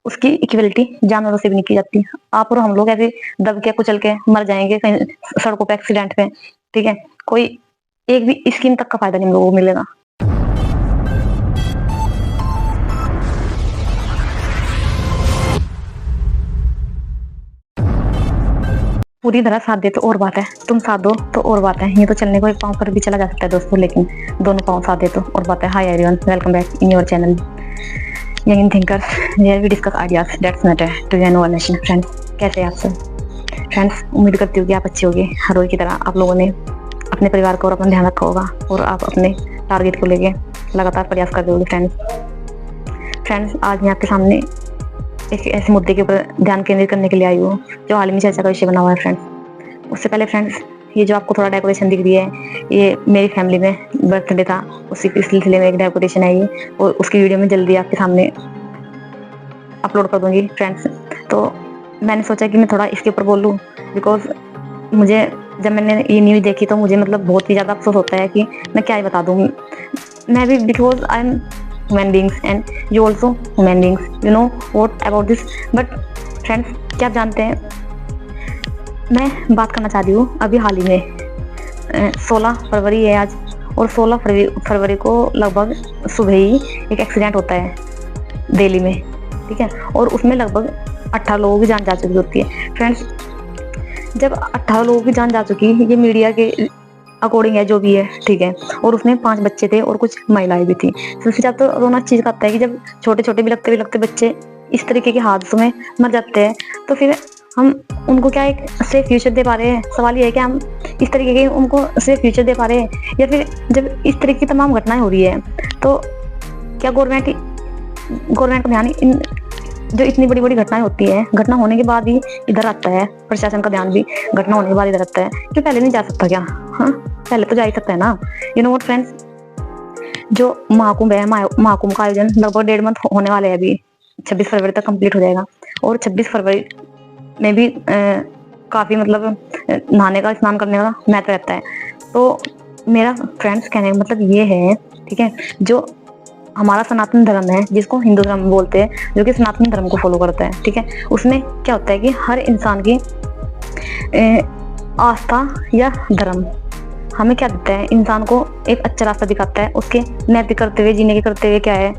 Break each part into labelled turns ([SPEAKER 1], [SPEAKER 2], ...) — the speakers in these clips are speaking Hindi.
[SPEAKER 1] उसकी इक्वलिटी जानवरों से भी नहीं की जाती। आप और हम लोग ऐसे दब के कुचल के मर जाएंगे कहीं सड़कों पे एक्सीडेंट में, ठीक है। कोई एक भी स्किन तक का फायदा नहीं हम लोगों को मिलेगा। पूरी तरह साथ दे तो और बात है, तुम साथ दो तो और बात है। ये तो चलने को एक पाँव पर भी चला जा सकता है दोस्तों, लेकिन दोनों पाँव साथ दे तो और बात है। Hi everyone, welcome back in your channel Young Thinkers, where we discuss ideas that's matter to the no nation. Friends, कैसे हैं आप सब? फ्रेंड्स, उम्मीद करती हूँ कि आप अच्छे होंगे। हर रोज की तरह आप लोगों ने अपने परिवार का और अपना ध्यान रखा होगा और आप अपने टारगेट को लेके लगातार प्रयास कर रहे होंगे। फ्रेंड्स, आज मैं आपके सामने एक ऐसे मुद्दे के ऊपर ध्यान केंद्रित करने के लिए आई हूँ जो हाल ही में चर्चा का विषय बना हुआ है। फ्रेंड्स, उससे पहले फ्रेंड्स, ये जो आपको थोड़ा डेकोरेशन दिख रही है, ये मेरी फैमिली में बर्थडे था, उसी के सिलसिले में एक डेकोरेशन है ये, और उसकी वीडियो में जल्दी आपके सामने अपलोड कर दूंगी। फ्रेंड्स, तो मैंने सोचा कि मैं थोड़ा इसके ऊपर बोलूँ, बिकॉज मुझे जब मैंने ये न्यूज़ देखी तो मुझे मतलब बहुत ही ज़्यादा अफसोस होता है कि मैं क्या ही बता दूँ। मैं भी, because I am human beings and you also human beings, you know what about this, but friends, क्या आप जानते हैं, मैं बात करना चाह रही हूँ अभी हाल ही में 16 फरवरी है आज, और 16 फरवरी को लगभग सुबह ही एक एक्सीडेंट होता है दिल्ली में, ठीक है, और उसमें लगभग 18 लोगों की जान जा चुकी होती है। फ्रेंड्स, जब 18 लोगों की जान जा चुकी, ये मीडिया के अकॉर्डिंग है जो भी है, ठीक है, और उसमें 5 बच्चे थे और कुछ महिलाएं भी थी। सबसे ज्यादा तो रोना चीज का आता है कि जब छोटे छोटे बिलखते बच्चे इस तरीके के हादसों में मर जाते हैं, तो फिर हम उनको क्या एक सेफ फ्यूचर दे पा रहे हैं? सवाल ये है कि हम इस तरीके के उनको सेफ फ्यूचर दे पा रहे हैं, या फिर जब इस तरीके की तमाम घटनाएं हो रही है तो क्या गवर्नमेंट का ध्यान इन जो इतनी बड़ी बड़ी घटनाएं होती है, घटना होने के बाद ही इधर आता है, प्रशासन का ध्यान भी घटना होने के बाद इधर आता है, क्यों पहले नहीं जा सकता क्या? हाँ, पहले तो जा ही सकता है ना। यू नो व्हाट फ्रेंड्स, जो महाकुंभ है, महाकुंभ का आयोजन लगभग 1.5 मंथ होने वाले है, अभी 26 फरवरी तक कंप्लीट हो जाएगा, और 26 फरवरी में भी काफी मतलब नहाने का, स्नान करने का महत्व रहता है। तो मेरा फ्रेंड्स कहने का मतलब ये है, ठीक है, जो हमारा सनातन धर्म है, जिसको हिंदू धर्म बोलते हैं, जो कि सनातन धर्म को फॉलो करता है, ठीक है, उसमें क्या होता है कि हर इंसान की आस्था या धर्म हमें क्या देता है, इंसान को एक अच्छा रास्ता दिखाता है, उसके नैतिक करते हुए, जीने के करते हुए क्या है,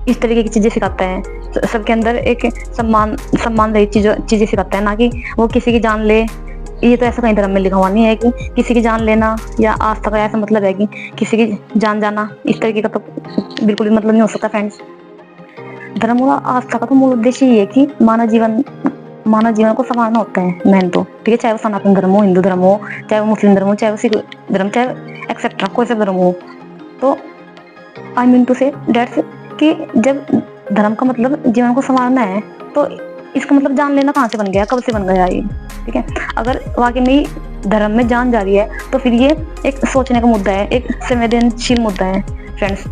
[SPEAKER 1] इस तरीके की चीजें सिखाता है, सबके अंदर एक सम्मान रहित चीजें सिखाता है, ना कि वो किसी की जान ले। ये तो ऐसा कहीं धर्म में लिखा हुआ नहीं है कि किसी की जान लेना या आस्था का ऐसा मतलब है कि किसी की जान जाना, इस तरीके का तो बिल्कुल भी मतलब नहीं हो सकता। फ्रेंड्स, धर्म और आस्था का तो मूल उद्देश्य ये है कि मानव जीवन को संवारना होता है, मेन तो, ठीक है, चाहे वो सनातन धर्म हो, हिंदू धर्म हो, चाहे वो मुस्लिम धर्म हो, चाहे वो सिख धर्म, चाहे एक्सेट्रा कोई सा धर्म हो। तो आई मीन टू से दैट्स कि जब धर्म का मतलब जीवन को संवारना है, तो इसका मतलब जान लेना कहाँ से बन गया, कब से बन गया ये, ठीक है। अगर वाकई में धर्म में जान जा रही है तो फिर ये एक सोचने का मुद्दा है, एक संवेदनशील मुद्दा है। फ्रेंड्स,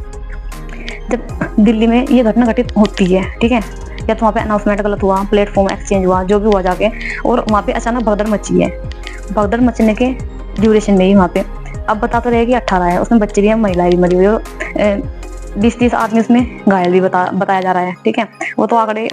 [SPEAKER 1] जब दिल्ली में ये घटना घटित होती है, ठीक है, या तो वहाँ पे अनाउंसमेंट गलत हुआ, प्लेटफॉर्म एक्सचेंज हुआ, जो भी हुआ जाके, और वहाँ पे अचानक भगदड़ मची है। भगदड़ मचने के ड्यूरेशन में ही वहाँ पे अब बता तो रहे कि 18 है, उसमें बच्चे भी हैं, महिलाएं भी मरी हुई है, 20-30 आदमी उसमें घायल भी बताया जा रहा है, ठीक है। वो तो आंकड़े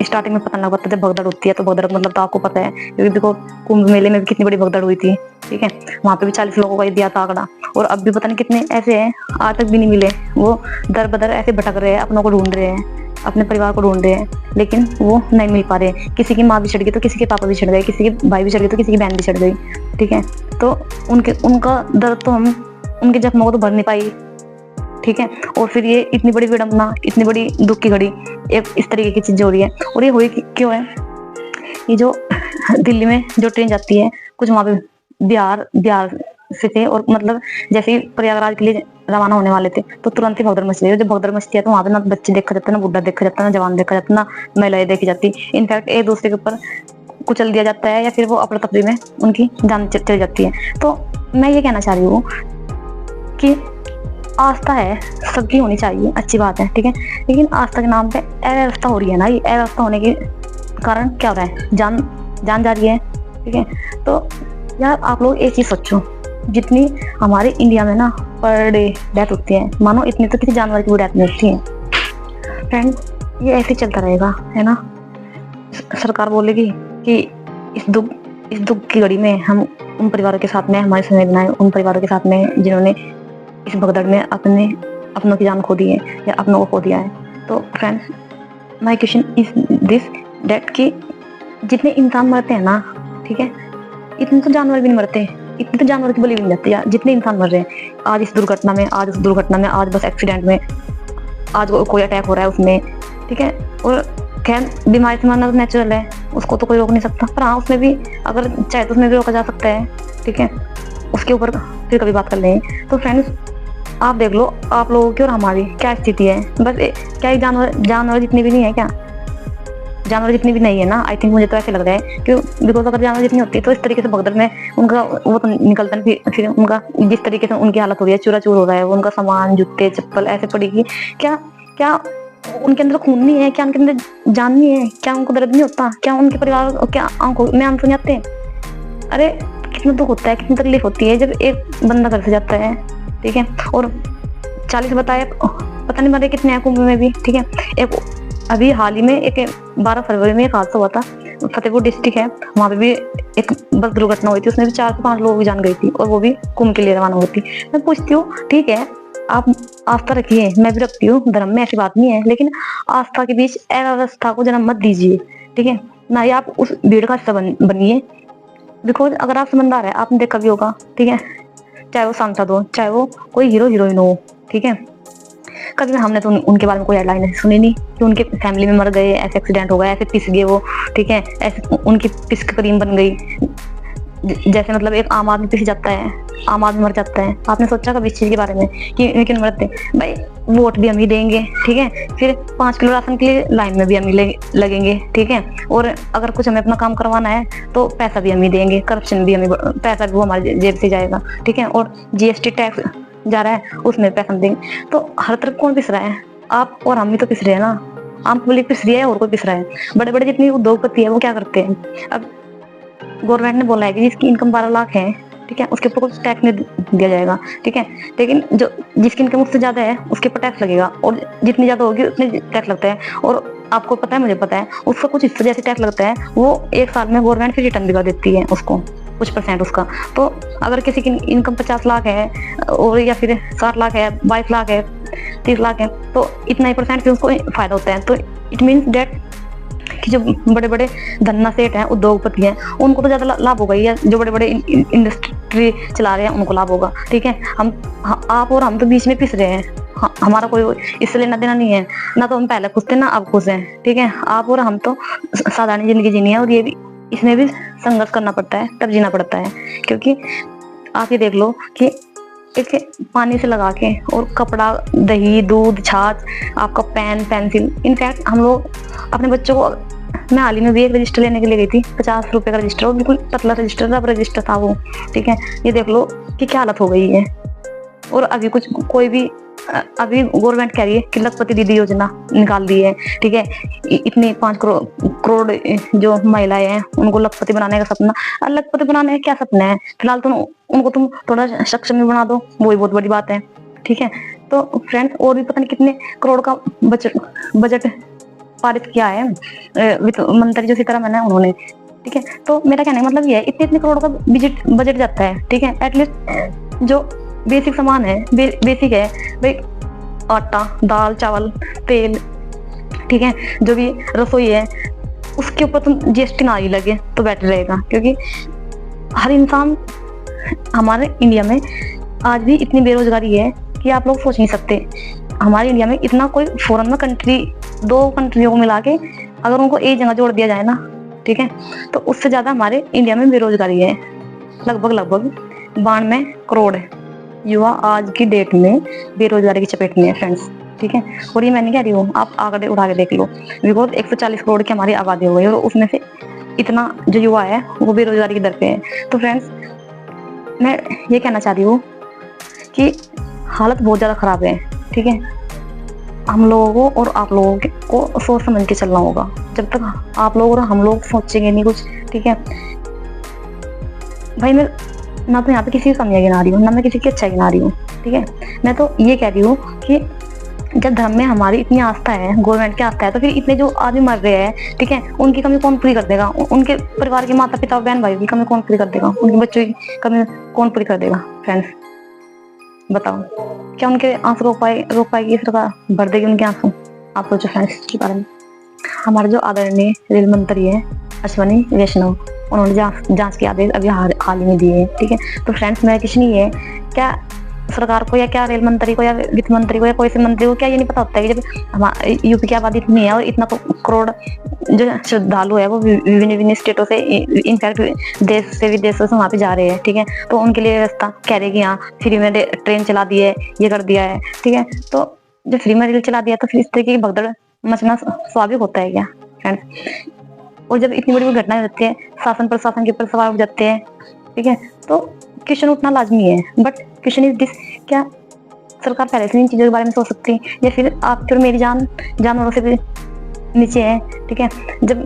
[SPEAKER 1] स्टार्टिंग में पता लग पाता, जब भगदड़ होती है तो भगदड़ मतलब तो आपको पता है, क्योंकि देखो कुंभ मेले में भी कितनी बड़ी भगदड़ हुई थी, ठीक है, वहाँ पे भी 40 लोगों का दिया था आंकड़ा, और अब भी पता नहीं कितने ऐसे हैं आज तक भी नहीं मिले। वो दर बदर ऐसे भटक रहे हैं, अपनों को ढूंढ रहे हैं, अपने परिवार को ढूंढ रहे हैं, लेकिन वो नहीं मिल पा रहे। किसी की माँ भी छड़ गई तो किसी के पापा भी छड़ गए, किसी के भाई भी छड़ गए तो किसी की बहन भी छड़ गई, ठीक है। तो उनका दर्द तो हम उनके जख्मों को तो भर नहीं पाई, ठीक है। और फिर ये इतनी बड़ी विडंबना, इतनी बड़ी दुख की घड़ी, एक इस तरीके की चीजें हो रही है। और ये हुई क्यों है? ये जो दिल्ली में जो ट्रेन जाती है, कुछ वहां पे बिहार से थे, और मतलब जैसे ही प्रयागराज के लिए रवाना होने वाले थे तो तुरंत ही भगदड़ मच रही है। जब भगदड़ मचती है तो वहां पे ना बच्चे देखा जाता है, ना बुढ़ा देखा जाता है, ना जवान देखा जाता है, ना महिलाएं देखी जाती। इनफैक्ट एक दूसरे के ऊपर कुचल दिया जाता है, या फिर वो अफरा तफरी में उनकी जान चली जाती है। तो मैं ये कहना चाह रही हूँ कि आस्था है, सबकी होनी चाहिए, अच्छी बात है, ठीक है, लेकिन आस्था के नाम पे अव्यवस्था हो रही है ना। ये अव्यवस्था होने के कारण क्या हो रहा है, जान जा रही है, ठीक है। तो यार आप लोग एक चीज सोचो, जितनी हमारे इंडिया में ना पर डे डेथ होती है, मानो इतनी तो किसी जानवर की भी डेथ नहीं होती है। फ्रेंड, ये ऐसे ही चलता रहेगा, है ना। सरकार बोलेगी कि इस दुख की घड़ी में हम उन परिवारों के साथ में, हमारी संवेदनाएं उन परिवारों के साथ में जिन्होंने इस भगदड़ में अपनों की जान खो दी है या अपनों को खो दिया है। तो friends, my question is this, that कि जितने इंसान मरते हैं ना, ठीक है, इतने तो जानवर भी नहीं मरते, इतने तो जानवर की बलि भी नहीं जाती यार, जितने इंसान मर रहे हैं आज इस दुर्घटना में, आज उस दुर्घटना में, आज बस एक्सीडेंट में, आज कोई अटैक हो रहा है उसमें, ठीक है। और खैर बीमारी से मरना तो नेचुरल है, उसको तो कोई रोक नहीं सकता, पर हाँ उसमें भी अगर चाहे तो उसमें भी रोका जा सकता है, ठीक है। उसके ऊपर फिर कभी बात कर लेंगे। तो फ्रेंड्स, आप देख लो आप लोगों की और हमारी क्या स्थिति है। बस क्या जानवर जितनी भी नहीं है क्या, जानवर जितनी भी नहीं है ना, आई थिंक मुझे तो ऐसे लग रहा है कि बिकॉज अगर जानवर जितनी होती है तो इस तरीके से भगदड़ में उनका वो तो निकलता नहीं, फिर उनका जिस तरीके से उनकी हालत हो रही है, चूरा चूर हो रहा है, उनका सामान, जूते, चप्पल ऐसे पड़ेगी। क्या क्या उनके अंदर खून नहीं है? क्या उनके अंदर जान नहीं है? क्या उनको दर्द नहीं होता? क्या उनके परिवार क्या आंखों में आंसू नहीं आते? अरे कितना दुख होता है, कितनी तकलीफ होती है जब एक बंदा घर से जाता है, ठीक है। और 40 बताए, पता नहीं मरे कितने हैं कुंभ में भी, ठीक है। एक अभी हाल ही में एक 12 फरवरी में एक हादसा हुआ था, फतेहपुर डिस्ट्रिक्ट है, वहाँ पे भी एक बस दुर्घटना हुई थी, उसमें भी 4 से 5 लोगों की जान गई थी, और वो भी कुंभ के लिए रवाना हुई थी। मैं पूछती हूँ, ठीक है आप आस्था रखिए, मैं भी रखती हूँ, धर्म में ऐसी बात नहीं है, लेकिन आस्था के बीच अव्यवस्था को जन्म मत दीजिए, ठीक है ना। ये आप उस भीड़ का हिस्सा बनिए, बिकॉज अगर आप समझदार है, आपने देखा भी होगा, ठीक है, चाहे वो सांसद हो, चाहे वो कोई हीरो हीरोइन हो, ठीक है, कभी हमने तो उनके बारे में कोई हेडलाइन ऐसी सुनी नहीं कि उनके फैमिली में मर गए, ऐसे एक्सीडेंट हो गया, ऐसे पिस गए वो, ठीक है, ऐसे उनकी पिस्क क्रीम बन गई। जैसे मतलब एक आम आदमी पिस जाता है, आम आदमी मर जाता है। आपने सोचा कभी इस चीज के बारे में कि क्यों मरते? भाई वोट भी हम ही देंगे, ठीक है, फिर 5 किलो राशन के लिए लाइन में भी हम ही लगेंगे, ठीक है, और अगर कुछ हमें अपना काम करवाना है तो पैसा भी हम ही देंगे, करप्शन भी हमें, पैसा भी वो हमारी जेब से जाएगा, ठीक है, और जीएसटी टैक्स जा रहा है उसमें पैसा देंगे। तो हर तरफ कौन पिस रहा है? आप और हम ही तो पिस रहे हैं ना। आम पब्लिक पिस रही है और कोई पिस रहा है। बड़े बड़े जितनी उद्योगपति है वो क्या करते हैं? अब गवर्नमेंट ने बोला है कि जिसकी इनकम 12 लाख है, ठीक है, उसके ऊपर कुछ टैक्स नहीं दिया जाएगा, ठीक है, लेकिन जो जिसकी इनकम उससे ज्यादा है उसके ऊपर टैक्स लगेगा, और जितनी ज्यादा होगी उतनी टैक्स लगता है। और आपको पता है, मुझे पता है, उसका कुछ हिस्सा जैसे टैक्स लगता है वो एक साल में गवर्नमेंट फिर रिटर्न भी कर देती है उसको, कुछ परसेंट उसका। तो अगर किसी की इनकम 50 लाख है और या फिर 60 लाख है, 22 लाख है, 30 लाख है, तो इतना ही परसेंट फिर उसको फायदा होता है। तो इट मीन्स डेट कि जो बड़े बड़े धन्ना सेठ हैं, उद्योगपति हैं, उनको तो ज्यादा लाभ होगा, या जो बड़े बड़े इंडस्ट्री चला रहे हैं उनको लाभ होगा, ठीक है। आप और हम तो बीच में पिस रहे हैं, हमारा कोई इससे लेना देना नहीं है ना। तो हम पहले खुश थे ना अब खुश हैं, ठीक है। आप और हम तो साधारण जिंदगी जीनी है, और ये भी इसमें भी संघर्ष करना पड़ता है, तब जीना पड़ता है। क्योंकि आप ये देख लो कि एक पानी से लगा के और कपड़ा, दही, दूध, छाछ, आपका पेन, पेंसिल, इनफैक्ट हम लोग अपने बच्चों को, मैं हाल ही में भी एक रजिस्टर लेने के लिए गई थी, 50 रुपए का रजिस्टर, और बिल्कुल पतला रजिस्टर, रब रजिस्टर था वो, ठीक है। ये देख लो कि क्या हालत हो गई है। और अभी कोई भी अभी गवर्नमेंट कह रही है कि लखपति दीदी योजना निकाल दी है, ठीक है, इतने 5 करोड़ जो महिलाएं हैं उनको लखपति बनाने का सपना। और लखपति बनाने का क्या सपना है? फिलहाल तो उनको तुम थोड़ा सक्षम भी बना दो, वही बहुत बड़ी बात है, ठीक है। तो फ्रेंड्स, और भी पता नहीं कितने करोड़ का बजट पारित किया है वित्त मंत्री जो सीतारमण है उन्होंने, ठीक है। तो मेरा कहने का मतलब ये है, इतने करोड़ का बजट जाता है, ठीक है। एटलीस्ट जो बेसिक सामान है, बेसिक है भाई, आटा, दाल, चावल, तेल, ठीक है, जो भी रसोई है उसके ऊपर तुम जीएसटी ना ही लगे तो बेटर रहेगा। क्योंकि हर इंसान, हमारे इंडिया में आज भी इतनी बेरोजगारी है कि आप लोग सोच नहीं सकते। हमारे इंडिया में इतना कोई फॉरेन में कंट्री, 2 कंट्रियों को मिला के अगर उनको एक जगह जोड़ दिया जाए ना, ठीक है, तो उससे ज्यादा हमारे इंडिया में बेरोजगारी है। लगभग 92 करोड़ युवा आज की डेट में बेरोजगारी की चपेट में है फ्रेंड्स, ठीक है। और ये मैं नहीं कह रही हूँ, आप आगे उठा के देख लो, बिकॉज 140 करोड़ की हमारी आबादी हो गई और उसमें से इतना जो युवा है वो बेरोजगारी की दर पे है। तो फ्रेंड्स, मैं ये कहना चाह रही हूँ कि हालत बहुत ज्यादा खराब है, ठीक है। हम लोगों को और आप लोगों को सोच समझ के चलना होगा। जब तक आप लोग और हम लोग सोचेंगे नहीं कुछ, ठीक है भाई, मैं ना तो यहाँ पे किसी की कमियां गिना रही हूँ, ना मैं किसी की अच्छा गिना रही हूँ, ठीक है। मैं तो ये कह रही हूँ कि जब धर्म में हमारी इतनी आस्था है, गवर्नमेंट की आस्था है, तो फिर इतने जो आदमी मर रहे हैं, ठीक है, उनकी कमी कौन पूरी कर देगा? उनके परिवार के माता पिता बहन भाई की कमी कौन पूरी कर देगा? उनके बच्चों की कमी कौन पूरी कर देगा? फ्रेंड्स बताओ, क्या उनके आंसू रोक पाएगी सरकार? भर देगी उनके आंसू? आप सोचो फ्रेंड्स इसके बारे में। हमारे जो आदरणीय रेल मंत्री है अश्वनी वैष्णव, उन्होंने जांच के आदेश अभी हाल ही में दिए हैं, ठीक है। तो फ्रेंड्स मेरा कुछ नहीं है, क्या सरकार को या क्या रेल मंत्री को या वित्त मंत्री को या कोई से मंत्री को क्या ये नहीं पता होता है कि जब यूपी की आबादी इतनी है और इतना करोड़ जो श्रद्धालु है वो विभिन्न विभिन्न स्टेटों से, इनफैक्ट देश से विदेशों से वहाँ पे जा रहे हैं, ठीक है, तो उनके लिए व्यवस्था कह रहे कि हाँ फ्री में ट्रेन चला दी है, ये कर दिया है, ठीक है। तो जब फ्री में रेल चला दिया तो फिर इस तरीके की भगदड़ मचना स्वाभाविक होता है क्या फ्रेंड्स? और जब इतनी बड़ी घटना हो जाती है, शासन प्रशासन के ऊपर सवाल हो जाते हैं, ठीक है, तो क्वेश्चन उठना लाजमी है। बट क्वेश्चन इज दिस, क्या सरकार पहले से इन चीजों के बारे में सोच सकती है, या फिर आपकी और मेरी जान जानवरों से भी नीचे है, ठीक है। जब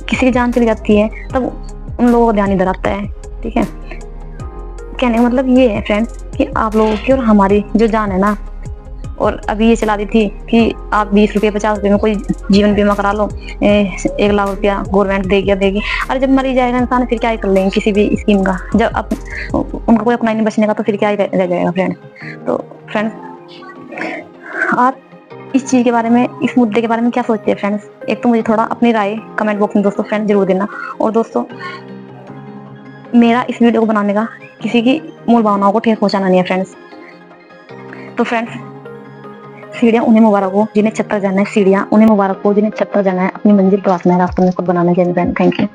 [SPEAKER 1] किसी की जान चली जाती है तब उन लोगों को ध्यान इधर आता है, ठीक है। कहने का मतलब ये है फ्रेंड्स कि आप लोगों की और हमारी जो जान है ना, और अभी ये चला दी थी कि आप 20 रुपये 50 रुपये में कोई जीवन बीमा करा लो, 1 लाख रुपया गवर्नमेंट देगी। अरे जब मरी जाएगा इंसान फिर क्या ही कर लेंगे किसी भी स्कीम का? जब अब उनका कोई अपना नहीं बचने का तो फिर क्या ही रह जाएगा फ्रेंड? तो फ्रेंड्स आप इस चीज के बारे में, इस मुद्दे के बारे में क्या सोचते हैं फ्रेंड्स? एक तो मुझे थोड़ा अपनी राय कमेंट बॉक्स में दोस्तों फ्रेंड जरूर देना। और दोस्तों मेरा इस वीडियो को बनाने का किसी की मूल भावनाओं को ठेस पहुंचाना नहीं है फ्रेंड्स। तो फ्रेंड्स सीढ़ियां उन्हें मुबारक हो जिन्हें छत तक जाना है, सीढ़ियां उन्हें मुबारक हो जिन्हें छत तक जाना है, अपनी मंजिल पर आसना है, रास्ते में खुद बनाना है। Thank you.